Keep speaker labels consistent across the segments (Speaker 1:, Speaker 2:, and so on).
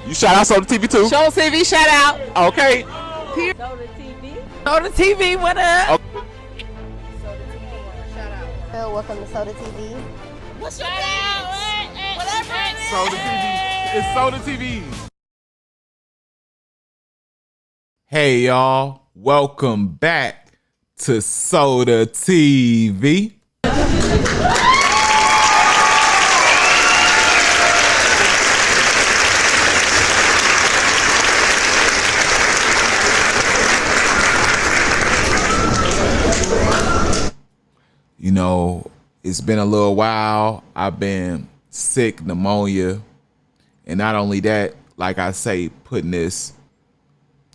Speaker 1: You shout out Soda TV too?
Speaker 2: Show TV shout out.
Speaker 1: Okay.
Speaker 3: Soda TV.
Speaker 2: Soda TV, what up?
Speaker 1: Okay.
Speaker 3: Soda TV. Shout out. Welcome to Soda TV.
Speaker 2: What's your name? Whatever it is.
Speaker 1: Soda TV. It's Soda TV. Hey y'all, welcome back to Soda TV. You know, it's been a little while. I've been sick, pneumonia, and not only that, like I say, putting this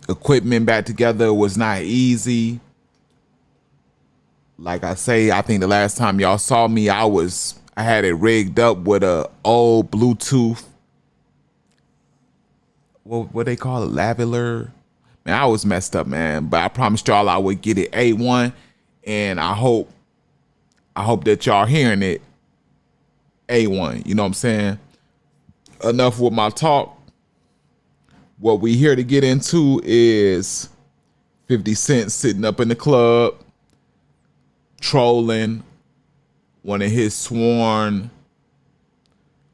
Speaker 1: equipment back together was not easy. Like I say, I think the last time y'all saw me, I had it rigged up with a old Bluetooth. What they call it? Lavalier. Man, I was messed up, man. But I promised y'all I would get it A1, and I hope that y'all hearing it A1. You know what I'm saying? Enough with my talk. What we here to get into is 50 Cent sitting up in the club, trolling one of his sworn,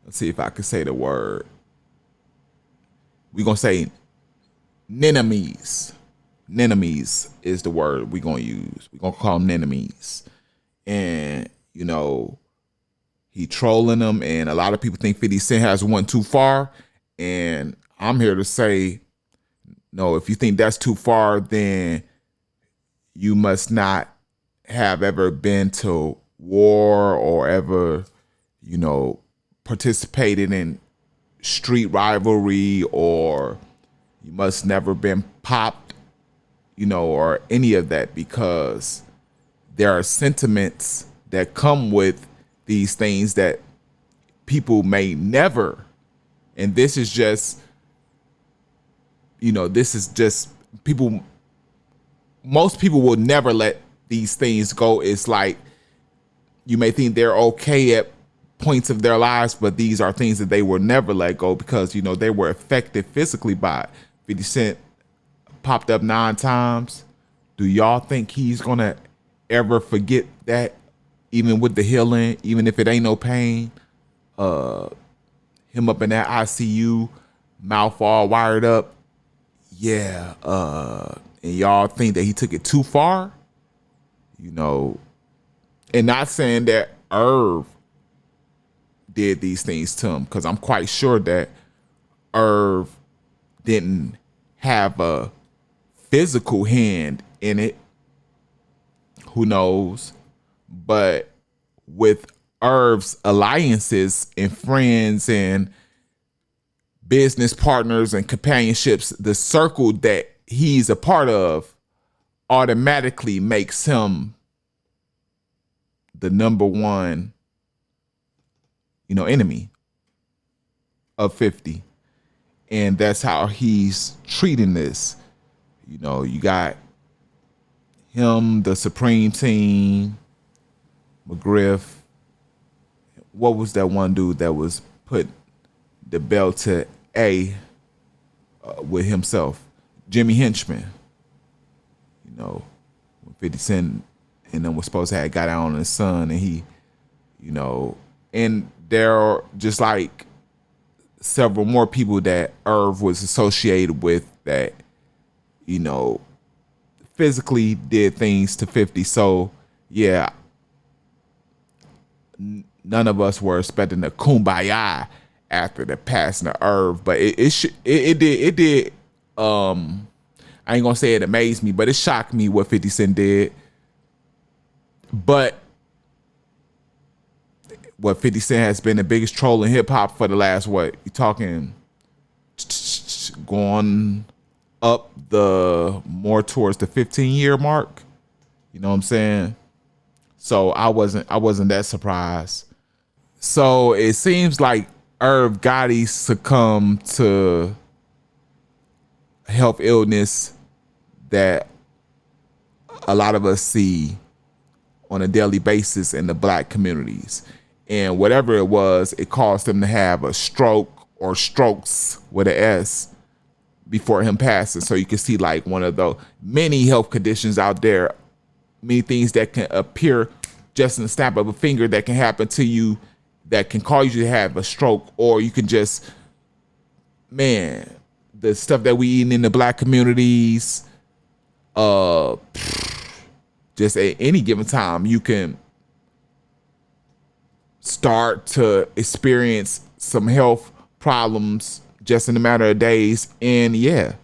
Speaker 1: let's see if I can say the word. We're going to say nenemies. Nenemies is the word we're going to use. We're going to call them nenemies. And, you know, he trolling them, and a lot of people think 50 Cent has went too far. And I'm here to say, no, if you think that's too far, then you must not have ever been to war or ever, you know, participated in street rivalry, or you must never been popped, you know, or any of that, because there are sentiments that come with these things that people may never, and this is just, you know, this is just people, most people will never let these things go. It's like you may think they're okay at points of their lives, but these are things that they will never let go because, you know, they were affected physically by it. 50 Cent popped up 9 times. Do y'all think he's gonna ever forget that, even with the healing, even if it ain't no pain? Him up in that ICU, mouth all wired up. Yeah, and y'all think that he took it too far? You know, and not saying that Irv did these things to him, because I'm quite sure that Irv didn't have a physical hand in it. Who knows? But with Irv's alliances and friends and business partners and companionships, the circle that he's a part of automatically makes him the number one, you know, enemy of 50. And that's how he's treating this. You know, you got him, the Supreme Team, McGriff. What was that one dude that was put the belt to A with himself? Jimmy Henchman. You know, when 50 Cent and them was supposed to have got out on his son, and he, you know, and there are just like several more people that Irv was associated with that, you know, physically did things to 50. So yeah, none of us were expecting a kumbaya after the passing of Irv, but it did. I ain't gonna say it amazed me, but it shocked me what 50 Cent did. But what 50 Cent has been the biggest troll in hip hop for the last, what, you talking going up the more towards the 15-year mark. You know what I'm saying? So I wasn't that surprised. So it seems like Irv Gotti succumbed to health illness that a lot of us see on a daily basis in the black communities. And whatever it was, it caused him to have a stroke or strokes with an S before him passing. So you can see like one of the many health conditions out there, many things that can appear just in the snap of a finger that can happen to you that can cause you to have a stroke, or you can just, man, the stuff that we eat in the black communities, just at any given time, you can start to experience some health problems just in a matter of days, and yeah,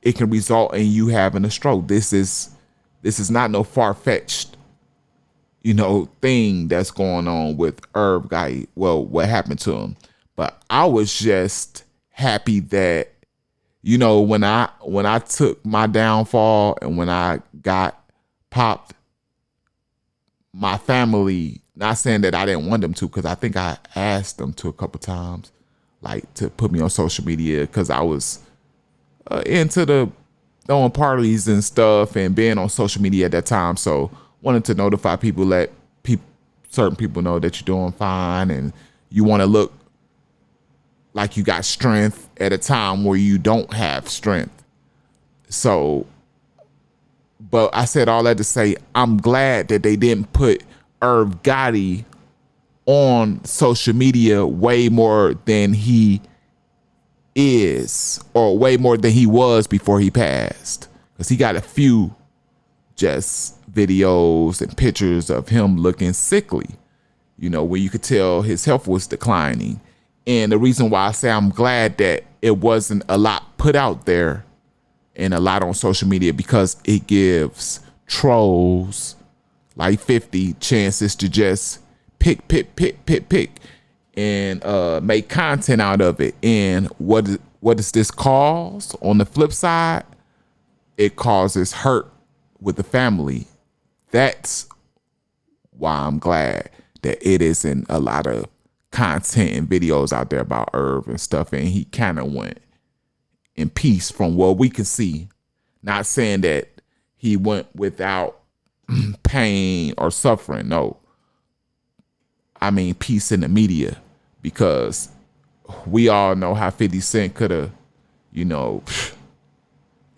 Speaker 1: it can result in you having a stroke. This is not no far-fetched, thing that's going on with Irv Gotti. Well, what happened to him? But I was just happy that, when I took my downfall and when I got popped, my family, not saying that I didn't want them to, because I think I asked them to a couple times, like to put me on social media, because I was into the throwing parties and stuff and being on social media at that time. So wanted to notify people, let certain people know that you're doing fine and you want to look like you got strength at a time where you don't have strength. So, but I said all that to say, I'm glad that they didn't put Irv Gotti on social media way more than he is, or way more than he was before he passed, because he got a few just videos and pictures of him looking sickly, where you could tell his health was declining. And the reason why I say I'm glad that it wasn't a lot put out there and a lot on social media, because it gives trolls like 50 chances to just pick and make content out of it. And what does this cause? On the flip side, it causes hurt with the family. That's why I'm glad that it isn't a lot of content and videos out there about Irv and stuff, and he kind of went in peace from what we can see. Not saying that he went without pain or suffering, no. I mean peace in the media, because we all know how 50 Cent could have,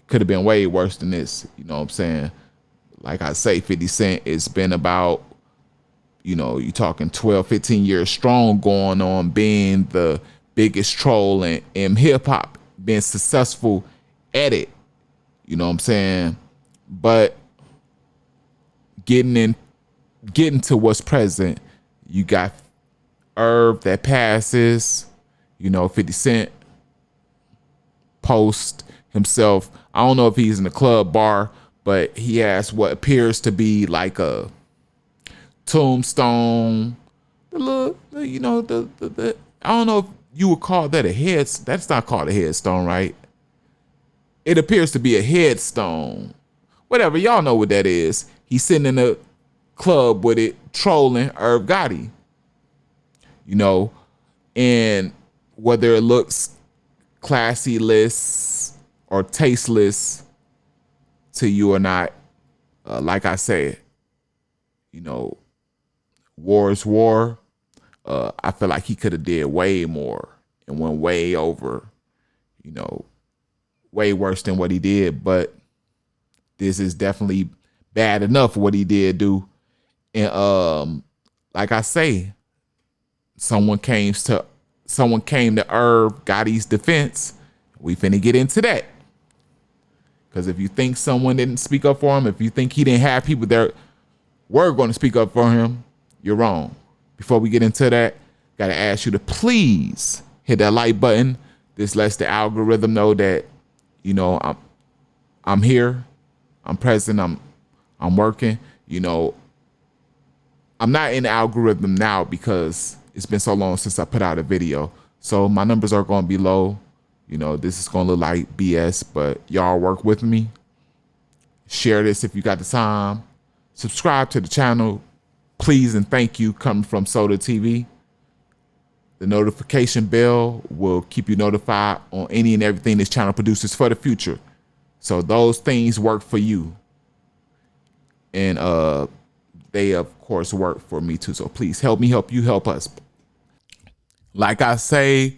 Speaker 1: could have been way worse than this. You know what I'm saying? Like I say, 50 Cent, it's been about, you talking 12, 15 years strong, going on being the biggest troll in hip hop, being successful at it. You know what I'm saying? But getting to what's present, you got Irv that passes, 50 Cent post himself. I don't know if he's in the club bar, but he has what appears to be like a tombstone. The little, the I don't know if you would call that a head. That's not called a headstone, right? It appears to be a headstone. Whatever, y'all know what that is. He's sitting in a club with it, trolling Irv Gotti. And whether it looks classy-less or tasteless to you or not, like I said, war is war. I feel like he could have did way more and went way over, way worse than what he did. But this is definitely bad enough what he did do. And like I say, someone came to Irv Gotti's defense. We finna get into that. Because if you think someone didn't speak up for him, if you think he didn't have people that were going to speak up for him, you're wrong. Before we get into that, gotta ask you to please hit that like button. This lets the algorithm know that, I'm here, I'm present, I'm working. I'm not in the algorithm now because it's been so long since I put out a video. So my numbers are going to be low. This is going to look like BS, but y'all work with me. Share this if you got the time. Subscribe to the channel. Please and thank you, coming from Soda TV. The notification bell will keep you notified on any and everything this channel produces for the future. So those things work for you. And they, of course, work for me too. So please help me, help you, help us. Like I say,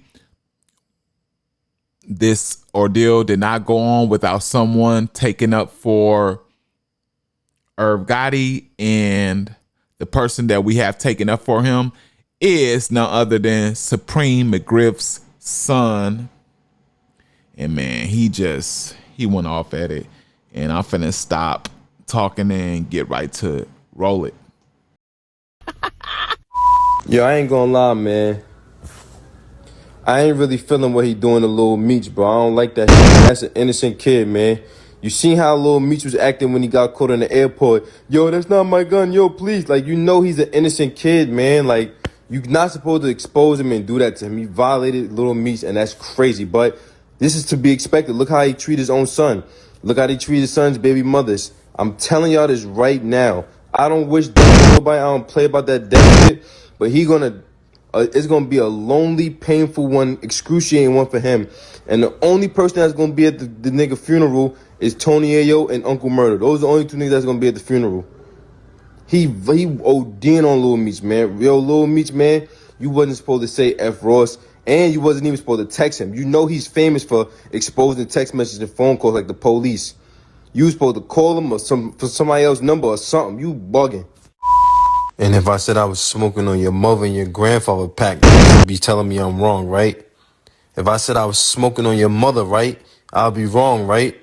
Speaker 1: this ordeal did not go on without someone taking up for Irv Gotti, and the person that we have taken up for him is none other than Supreme McGriff's son. And man, he went off at it. And I'm finna stop talking and get right to it. Roll it.
Speaker 4: Yo, I ain't gonna lie, man. I ain't really feeling what he doing to Lil Meech, bro. I don't like that shit. That's an innocent kid, man. You seen how Lil Meech was acting when he got caught in the airport. Yo, that's not my gun. Yo, please. Like, you know he's an innocent kid, man. Like, you're not supposed to expose him and do that to him. He violated Lil Meech, and that's crazy. But this is to be expected. Look how he treat his own son. Look how he treat his son's baby mothers. I'm telling y'all this right now. I don't wish death on nobody. I don't play about that death shit. But it's gonna be a lonely, painful one, excruciating one for him. And the only person that's gonna be at the nigga funeral is Tony Ayo and Uncle Murder. Those are the only two niggas that's gonna be at the funeral. He OD'ing on Lil Meech, man. Yo, Lil Meech, man, you wasn't supposed to say F Ross, and you wasn't even supposed to text him. You know he's famous for exposing text messages and phone calls like the police. You was supposed to call him for somebody else's number or something. You bugging. And if I said I was smoking on your mother and your grandfather pack, you'd be telling me I'm wrong, right? If I said I was smoking on your mother, right, I'll be wrong, right?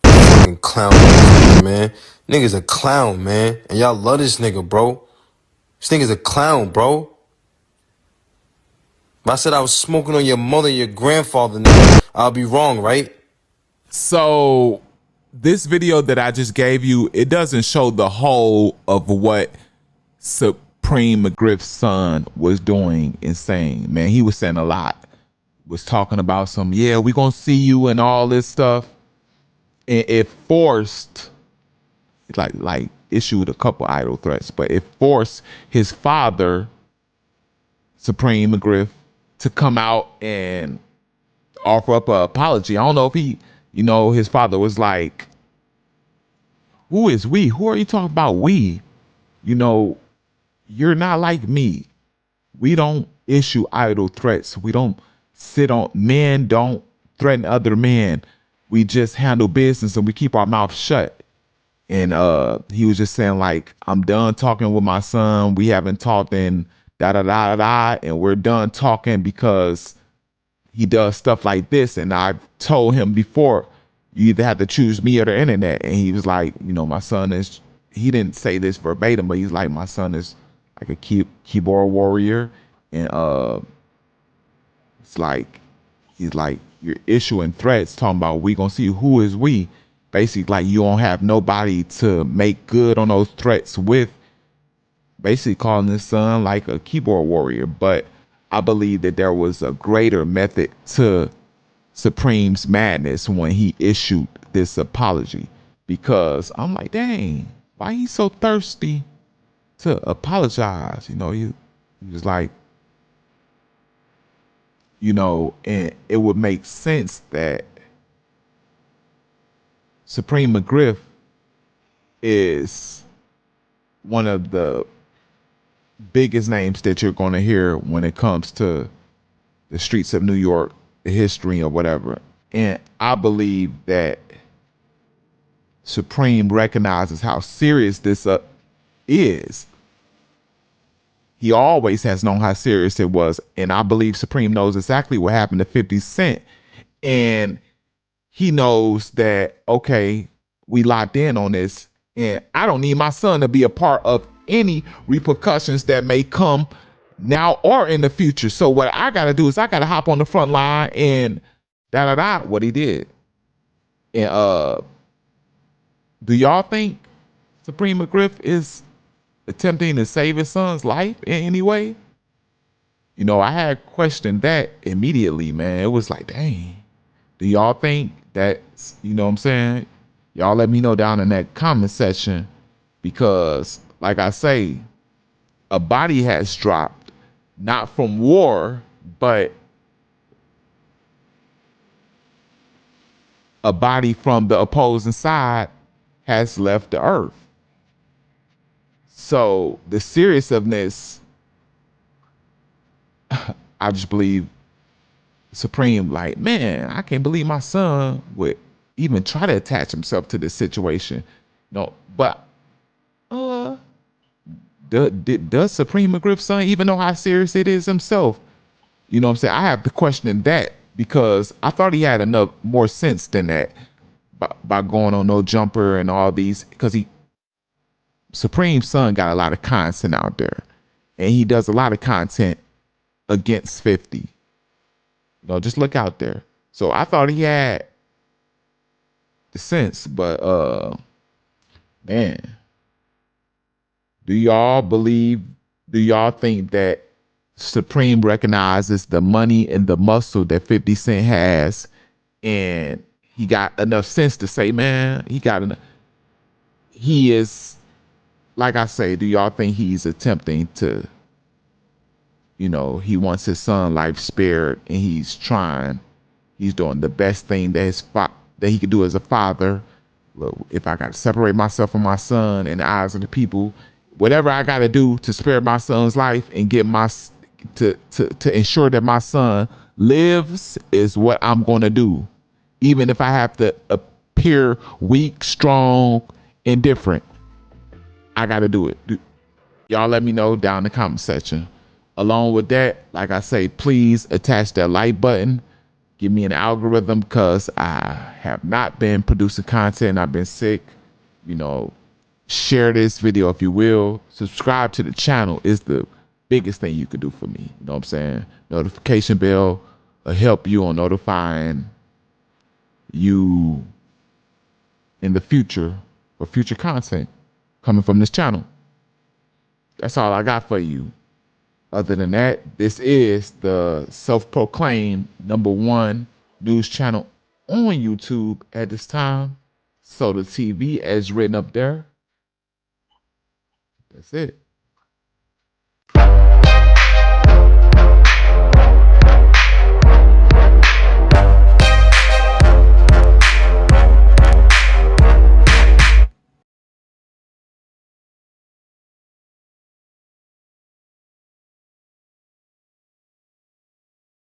Speaker 4: Fucking clown, man. Nigga's a clown, man. And y'all love this nigga, bro. This nigga's a clown, bro. If I said I was smoking on your mother and your grandfather, nigga, I'll be wrong, right?
Speaker 1: So this video that I just gave you, it doesn't show the whole of what Supreme McGriff's son was doing and saying. Man, he was saying a lot. Was talking about some, yeah, we gonna see you and all this stuff. And it forced, like issued a couple idle threats, but it forced his father, Supreme McGriff, to come out and offer up an apology. I don't know if his father was like, who is we? Who are you talking about we? You're not like me. We don't issue idle threats. We don't men don't threaten other men. We just handle business and we keep our mouth shut. And he was just saying, like, I'm done talking with my son. We haven't talked in da da da da da, and we're done talking because he does stuff like this. And I told him before, you either have to choose me or the internet. And he was like, my son is, he didn't say this verbatim, but he's like, my son is like a keyboard warrior. And it's like, he's like, you're issuing threats talking about we gonna see who is we. Basically, like, you don't have nobody to make good on those threats with. Basically calling his son like a keyboard warrior. But I believe that there was a greater method to Supreme's madness when he issued this apology. Because I'm like, dang, why he so thirsty to apologize? He was like, and it would make sense that Supreme McGriff is one of the biggest names that you're going to hear when it comes to the streets of New York, the history or whatever. And I believe that Supreme recognizes how serious this is. He always has known how serious it was. And I believe Supreme knows exactly what happened to 50 Cent. And he knows that, okay, we locked in on this. And I don't need my son to be a part of any repercussions that may come now or in the future. So what I got to do is I got to hop on the front line and what he did. And do y'all think Supreme McGriff is attempting to save his son's life in any way? I had questioned that immediately, man. It was like, dang, do y'all think that's, what I'm saying? Y'all let me know down in that comment section, because like I say, a body has dropped, not from war, but a body from the opposing side has left the earth. So the seriousness, I just believe Supreme like, man, I can't believe my son would even try to attach himself to this situation. No, but uh, does Supreme McGriff's son even know how serious it is himself? You know what I'm saying? I have to question that because I thought he had enough more sense than that by going on No Jumper and all these, because Supreme's son got a lot of content out there, and he does a lot of content against 50. You know, just look out there. So I thought he had the sense, but man, do y'all believe? Do y'all think that Supreme recognizes the money and the muscle that 50 Cent has, and he got enough sense to say, man, he got enough. He is, like I say, do y'all think he's attempting to, you know, he wants his son life spared, and he's doing the best thing that that he could do as a father. Look, if I got to separate myself from my son in the eyes of the people, whatever I got to do to spare my son's life and get to ensure that my son lives is what I'm going to do, even if I have to appear weak, strong, indifferent. I got to do it. Y'all let me know down in the comment section. Along with that, like I say, please attach that like button. Give me an algorithm because I have not been producing content. I've been sick. You know, share this video if you will. Subscribe to the channel is the biggest thing you could do for me. You know what I'm saying? Notification bell will help you on notifying you in the future for future content coming from this channel. That's all I got for you. Other than that, this is the self-proclaimed #1 news channel on YouTube at this time. So the TV as written up there. That's it.